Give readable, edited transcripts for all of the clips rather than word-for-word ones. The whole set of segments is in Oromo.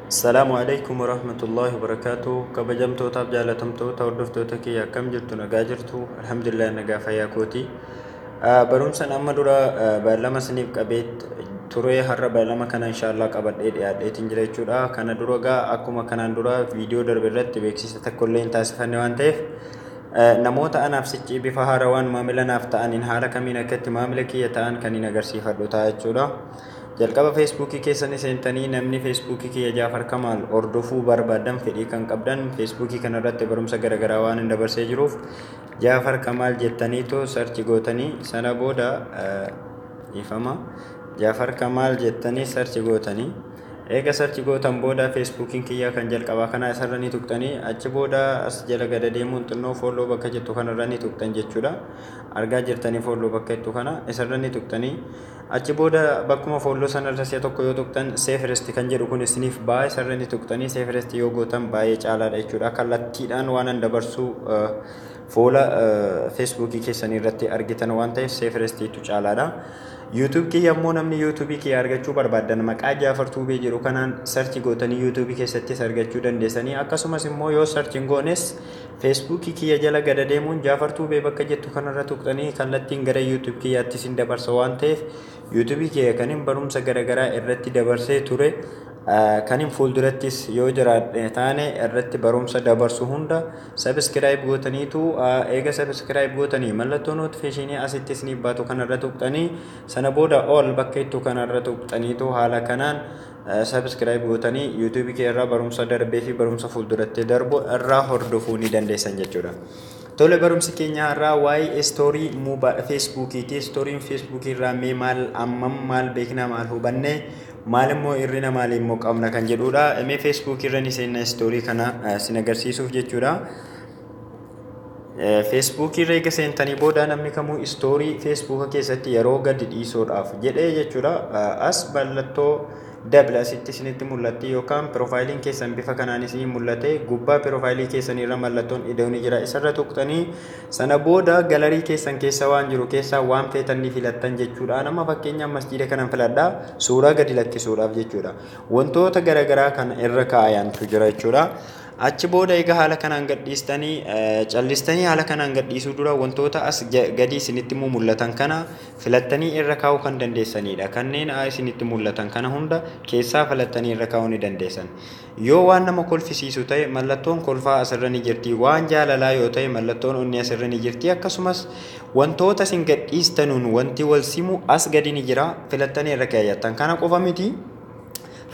Assalamualaikum warahmatullahi wabarakatuh. Kabajamtootaaf jaalatamtoota hordoftoota kiyya akkam jirtu nagaa jirtu alhamdulillah nagaa fayyaa kooti. Barumsaan amma dura baay'ilama isiniif qabeet turee har'a baay'ilama kana inshaallah qabadhee dhiyaadheetiin jira jechuudha. Kana dura gaa akkuma kanaan dura viidiyoo darbe irratti beeksisa tokko illee hin taasifanne waan ta'eef namoota anaaf siccii bifa haarawaan maamila naaf ta'aniin haala kamiin akkatti maamila kiyya ta'an kan hin agarsiifadhu ta'a jechuudha. jalqaba feesbuukii keessanii seentanii namni feesbuukii kiyya Jaafar Kamaal hordofuu barbaadan fedhii kan qabdan feesbuukii kanarratti barumsa garaagaraa waan hin dabarsee jiruuf Jaafar Kamaal jettaniitu sarchi gootanii sana booda ifama Jaafar Kamaal jettanii sarchi gootanii eega sarchi gootan booda feesbuukiin kiyya kan jalqabaa kana isarra ni tuqxanii achi booda as jala gada deemuun xinnoo fooloo bakka jettu kanarra ni tuqxan jechuudha argaa jirtanii fooloo bakka jettu kana isarra ni tuqxanii achi booda bakkuma fooloo sanarra si'a tokko yoo tuqxan seefiresti kan jedhu kun isiniif baay'ee isarra ni tuqxanii seefiresti yoo gootan baay'ee caalaadha jechuudha kallattiidhaan waan an dabarsuu fuula feesbuukii keessanii irratti argitan waan ta'eef seefirestiitu caalaadha. YouTube kiyya ammoo namni YouTube kiyya argachuu barbaadan maqaa Jaafar Tuubee jedhu kanaan sarchi gootanii YouTube keessattis argachuu dandeessanii akkasumas immoo yoo sarchi hin goones Facebook kiyya jala gada deemuun Jaafar Tuubee bakka jettu kanarra tuqxanii kallattiin gara YouTube kiyyaattis hin dabarsa waan ta'eef YouTube kiyya kanin barumsa garaagaraa irratti dabarsee ture kanin fuuldurattis yoo jiraadhe taane irratti barumsa dabarsu hunda subscribe gootaniitu eega subscribe gootanii mallattoo notificationii asittis ni baatu kanarra tuqxanii sana booda all bakka ittu kanarra tuqxaniitu haala kanaan subscribe gootanii YouTube kee irraa barumsa darbee fi barumsa fuulduratti darbu irraa hordofuu ni dandeessan jechuudha. Tole barumsi keenya irraa waa'ee story Facebookiiti. Storiin Facebookii irraa mee maal ammam maal beekna maal hubanne maal immoo irrina maal immoo qabna kan jedhudha. Mee Facebook irra ni seenna story kana sin agarsiisuuf jechuudha. Facebook irra eega seentanii booda namni kamuu story Facebook keessatti yeroo gadi dhiisuudhaaf jedhee jechuudha. As mallattoo dabla asitti isinitti mul'atti yookaan piroofaayiliin keessan bifa kanaan isinii mul'ate gubbaa piroofaayilii keessanii irra mallattoon ida'u ni jira isarra tuqxanii sana booda galarii keessan keessa waan jiru keessaa waan feetan ni filattan jechuudha. Nama fakkeenyaaf masjiida kanan filadhaa suuraa gadi lakkisuudhaaf jechuudha. Wantoota garaagaraa kan irra kaayantu jira jechuudha. Achi booda egaa haala kanaan gadhiistanii callistanii haala kanaan gadhiisuu dura wantoota as gadi isinitti mul'atan kana filattanii irra kaa'uu kan dandeessanidha. Kanneen isinitti mul'atan kana hunda keessaa filattanii irra kaa'uu ni dandeessan. Yoo waan nama kolfisiisu ta'e mallattoon kolfaa asirra ni jirti. Waan jaalalaa yoo ta'e mallattoon onnee asirra ni jirti. Akkasumas wantoota isin gadhiistanuun wanti wal simu as gadi ni jira. Filattanii irra kaa'attan kana qofa miti.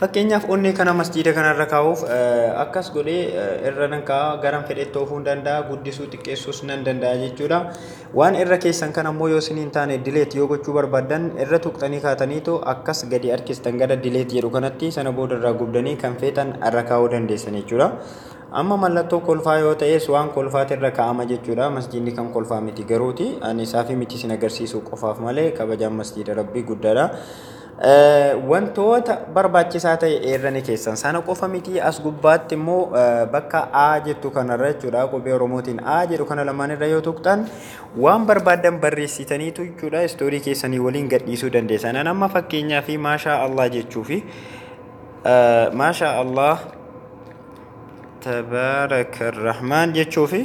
Fakkeenyaaf onnee kana masjiida kanarra kaa'uuf akkas godhee irra nan kaa'a garan fedhetti oofuu hin danda'a guddisuu xiqqeessuus nan danda'a jechuudha. Waan irra keessan kan ammoo yoo isiniin taane dileet yoo gochuu barbaadan irra tuqxanii kaataniitu akkas gadi harkistan gara dileet jedhu kanatti sana booda irraa gubdanii kan feetan irra kaa'uu dandeessan jechuudha. Amma mallattoo kolfaa yoo ta'es waan kolfaati irra kaa'ama jechuudha. Masjiidni kan kolfaa miti garuuti. Ani isaafi miti sin agarsiisuu qofaaf malee kabajaan masjiida rabbii guddaadha. Wantoota barbaachisaa ta'e eerrani keessan sana qofa miti as gubbaatti immoo bakka A jettu kanarra jechuudha qubee Oromootiin A jedhu kana lamaan irra yoo tuqxan waan barbaadan barreessitaniitu jechuudha istoorii keessanii waliin gadhiisuu dandeessan. Amma fakkeenyaa fi maashaa Allah jechuu fi maashaa Allah tabaarakar-rahmaan jechuu fi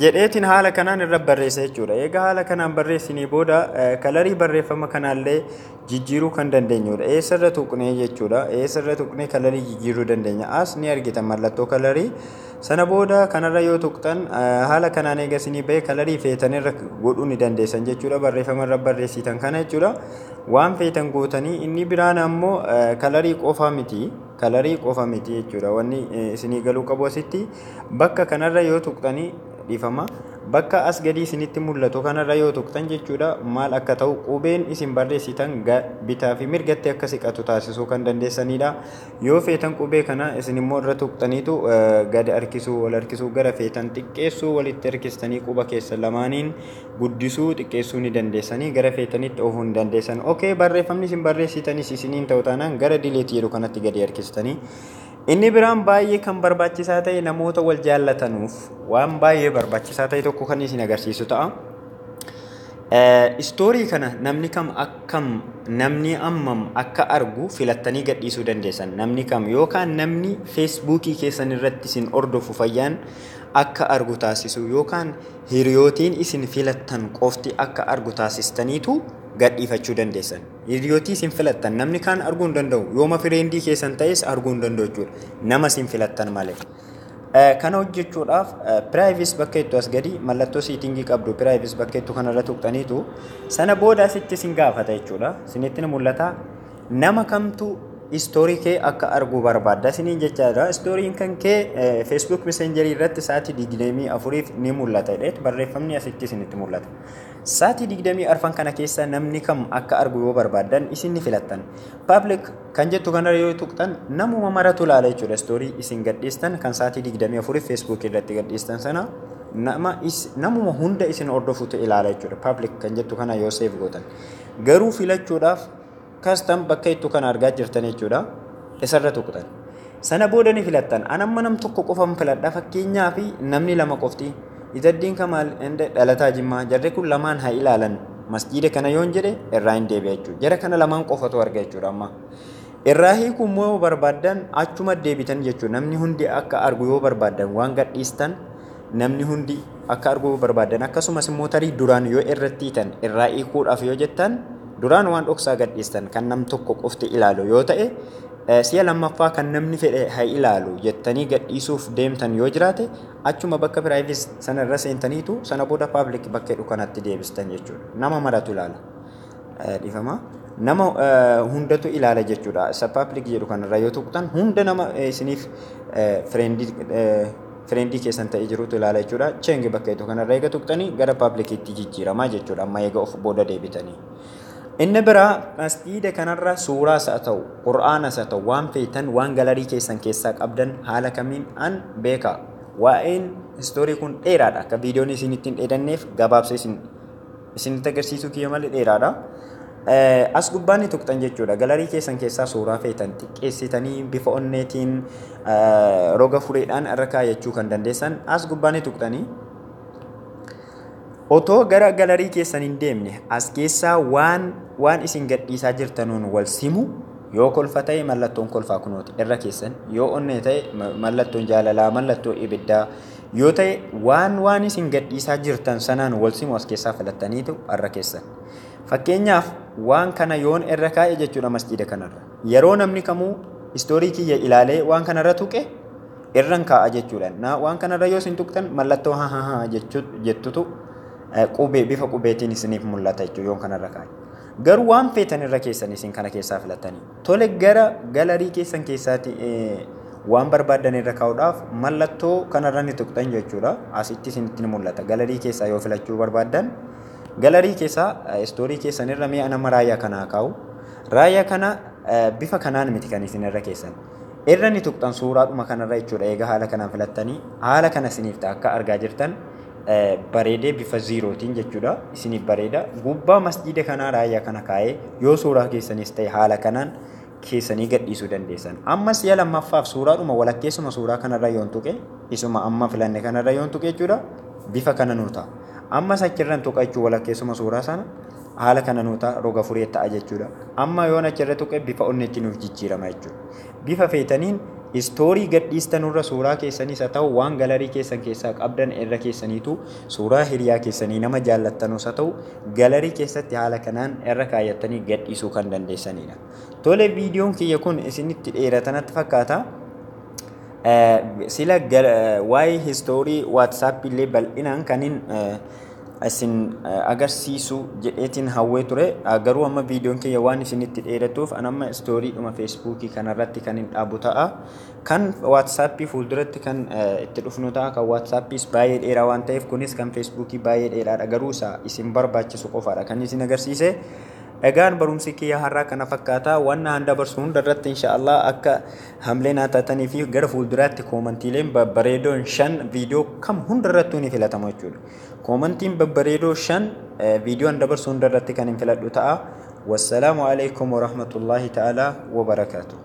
jedheetiin haala kanaan irra barreessa jechuudha. Egaa haala kanaan barreessinii booda kalarii barreeffama kanaallee jijjiiruu kan dandeenyudha. Eessarra tuqnee jechuudha. Eessarra tuqnee kalarii jijjiiruu dandeenya. As ni argitan mallattoo kalarii. Sana booda kanarra yoo tuqxan haala kanaan eega isinii bahee kalarii feetan irra godhuu ni dandeessan jechuudha. Barreeffama irra barreessitan kana jechuudha. Waan feetan gootanii inni biraan ammoo kalarii qofa miti. Kalarii qofa miti jechuudha. Wanni isinii galuu qabu asitti bakka kanarra yoo tuqxanii dhifama bakka as gadi isinitti mul'atu kanarra yoo tuqxan jechuudha maal akka ta'u qubeen isin barreessitan bitaa fi mirgatti akka siqatu taasisuu kan dandeessanidha. Yoo feetan qubee kana isin immoo irra tuqxaniitu gadi harkisuu wal harkisuu gara feetan xiqqeessuu walitti harkistanii quba keessa lamaaniin guddisuu xiqqeessuu ni dandeessanii gara feetanitti oofuu ni dandeessan. Okay barreeffamni isin barreessitanis isiniin ta'u taanaan gara dileet jedhu kanatti gadi harkistanii. Inni biraan baay'ee kan barbaachisaa ta'e namoota wal jaallatanuuf waan baay'ee barbaachisaa ta'e tokko kan isin agarsiisu ta'a. Istoorii kana namni kam akkam namni ammam akka argu filattanii gadhiisuu dandeessan. Namni kam yookaan namni feesbuukii keessan irratti isin ordofu fayyaan akka argu taasisu yookaan hiriyootiin isin filattan qofti akka argu taasistaniitu gadhiifachuu dandeessan. Hiriyootii isin filattan namni kaan arguu hin danda'u. Yooma fireendii keessan ta'es arguu hin danda'u jechuudha. Nama isin filattan malee. Kana hojjechuudhaaf privacy bakka itti as gadi mallattoo siitingii qabdu privacy bakka itti kanarra tuqxaniitu sana booda asitti isin gaafata jechuudha. Isinitti ni mul'ata nama kamtu istoorii kee akka argu barbaadda isiniin jechaadha. Istooriin kan kee Facebook Messenger irratti sa'aatii 24f ni mul'ata jedheet barreeffamni asitti isinitti mul'ata. Sa'aatii 24 kana keessa namni kam akka argu yoo barbaaddan isin ni filattan. Public kan jettu kanarra yoo tuqxan namuma maratu ilaala jechuudha. Istoorii isin gadhiistan kan sa'aatii 24 Facebook irratti gadhiistan sana namuma hunda isin hordofutu ilaala jechuudha. Public kan jettu kana yoo save gootan. Garuu filachuudhaaf custom bakka itti kan argaa jirtan jechuudha. Isarra tuqxan. Sana booda ni filattan. Anamma nam tokko qofan filadha fakkeenyaaf namni lama qofti. Itaddiin Kamaal dhalataa Jimmaa jarri kun lamaan haa ilaalan masjiida kana yoon jedhe irraa hin deebi'a jechuudha. Jara kana lamaan qofatu arga jechuudha amma. Irraa hiikuu immoo barbaaddan achuma deebitan jechuudha. Namni hundi akka argu yoo barbaaddan waan gadhiistan namni hundi akka argu yoo barbaaddan akkasumas immoo tarii duraan yoo irratti hiitan irraa hiikuudhaaf yoo jettan duraan waan dhoksaa gadhiistan kan nam tokko qofti ilaalu yoo ta'e si'a lammaffaa kan namni fedhe haa ilaalu jettanii gadhiisuuf deemtan yoo jiraate achuma bakka privacy sanarra seentaniitu sana booda public bakka jedhu kanatti deebistan jechuudha. Nama maratu ilaala. Dhifama. Nama hundatu ilaala jechuudha. Isa public jedhu kanarra yoo tuqxan hunda nama isiniif friendii keessan ta'ee jirutu ilaala jechuudha. Change bakka jedhu kanarra eega tuqxanii gara publicitti jijjiiramaa jechuudha. Amma eega of booda deebitanii. Inni biraa masjiida kanarra suuraas haa ta'u, qura'aanas haa ta'u, waan feetan, waan galarii keessan keessaa qabdan haala kamiin an beeka. Waa'een istoorii kun dheeraadha. Akka viidiyoon isin ittiin dheeranneef gabaabsa isinitti agarsiisuu kiyya malee dheeraadha. As gubbaan ni tuqxan jechuudha. Galarii keessan keessaa suuraa feetan xiqqeessitanii bifa onneetiin roga fureedhaan irra kaayachuu kan dandeessan as gubbaan ni tuqxanii. Otoo gara galarii keessan hin deemne as keessaa waan isin gadhiisaa jirtanuun wal simu yoo kolfa ta'e mallattoon kolfaa kunooti irra keessan yoo onnee ta'e mallattoon jaalalaa mallattoo ibiddaa yoo ta'e waan isin gadhiisaa jirtan sanaan wal simu as keessaa filattaniitu irra keessan. Fakkeenyaaf waan kana yoon irra kaa'e jechuudha masjiida kanarra. Yeroo namni kamuu istoorii kiyya ilaalee waan kanarra tuqe irran kaa'a jechuudha. Waan kanarra yoo isin tuqtan mallattoo jettutu qubee bifa qubeetiin isiniif mul'ata jechuudha yoon kanarra kaa'e. Garuu waan feetan irra keessan isin kana keessaa filattanii. Tole gara galarii keessan keessaatti waan barbaadan irra kaa'uudhaaf mallattoo kanarra ni tuqxan jechuudha. Asitti isinitti ni mul'ata. Galarii keessaa yoo filachuu barbaadan galarii keessaa istoorii keessan irra mi'a nama raayyaa kanaa kaa'u. Raayyaa kana bifa kanaan miti kan isin irra keessan. Irra ni tuqxan suuraadhuma kanarra jechuudha. Egaa haala kanaan filattanii haala kana isiniif ta'a akka argaa jirtan. Bareedee bifa ziirootiin jechuudha. Isiniif bareeda. Gubbaa masjiida kanaa raayyaa kana kaa'ee yoo suuraa keessanis ta'e haala kanaan keessanii gadhiisuu dandeessan. Amma si'a lammaffaaf suuraadhuma walakkeessuma suuraa kanarra yoon tuqe isuma amma filanne kanarra yoon tuqe jechuudha. Bifa kana nuu ta'a. Amma achirran tuqa jechuun walakkeessuma suuraa sana haala kana nuu ta'a roga furee ta'a jechuudha. Amma yoon achirra tuqe bifa onneetti nuuf jijjiirama jechuudha. Bifa feetaniin istoorii gadhiistanurra suuraa keessanis haa ta'u waan galarii keessan keessaa qabdan irra keessaniitu suuraa hiriyaa keessanii nama jaallattanus haa ta'u galarii keessatti haala kanaan irra kaayattanii gadhiisuu kan dandeessanidha. Tole viidiyoon kiyya kun isinitti dheeratanatti fakkaata. Sila waa'ee istoorii WhatsApp illee bal'inaan kanin isin agarsiisu jedheetiin hawwee ture. Garuu amma viidiyoon kiyya waan isinitti dheeratuuf anamma istooriidhuma feesbuukii kanarratti kan hin dhaabu ta'a. Kan WhatsApp fuulduratti kan itti dhufnu ta'a. Kan WhatsAppis baay'ee dheeraa waan ta'eef kunis kan feesbuukii baay'ee dheeraadha. Garuu isaa isin barbaachisu qofaadha kan isin agarsiise. Egaan barumsi kiyya har'aa kana fakkaata. Waan naan dabarsu hundarratti inshaallah akka hamlee naa taatanii fi gara fuulduraatti koomantiileen babbareedoon 5 viidiyoo kam hundarrattuu ni filatamu jechuudha. Koomantiin babbareedoo 5 viidiyoon dabarsu hundarratti kan hin filadhu ta'a. Wassalaamu alaikum warahmatullahi ta'ala wabarakaatuh.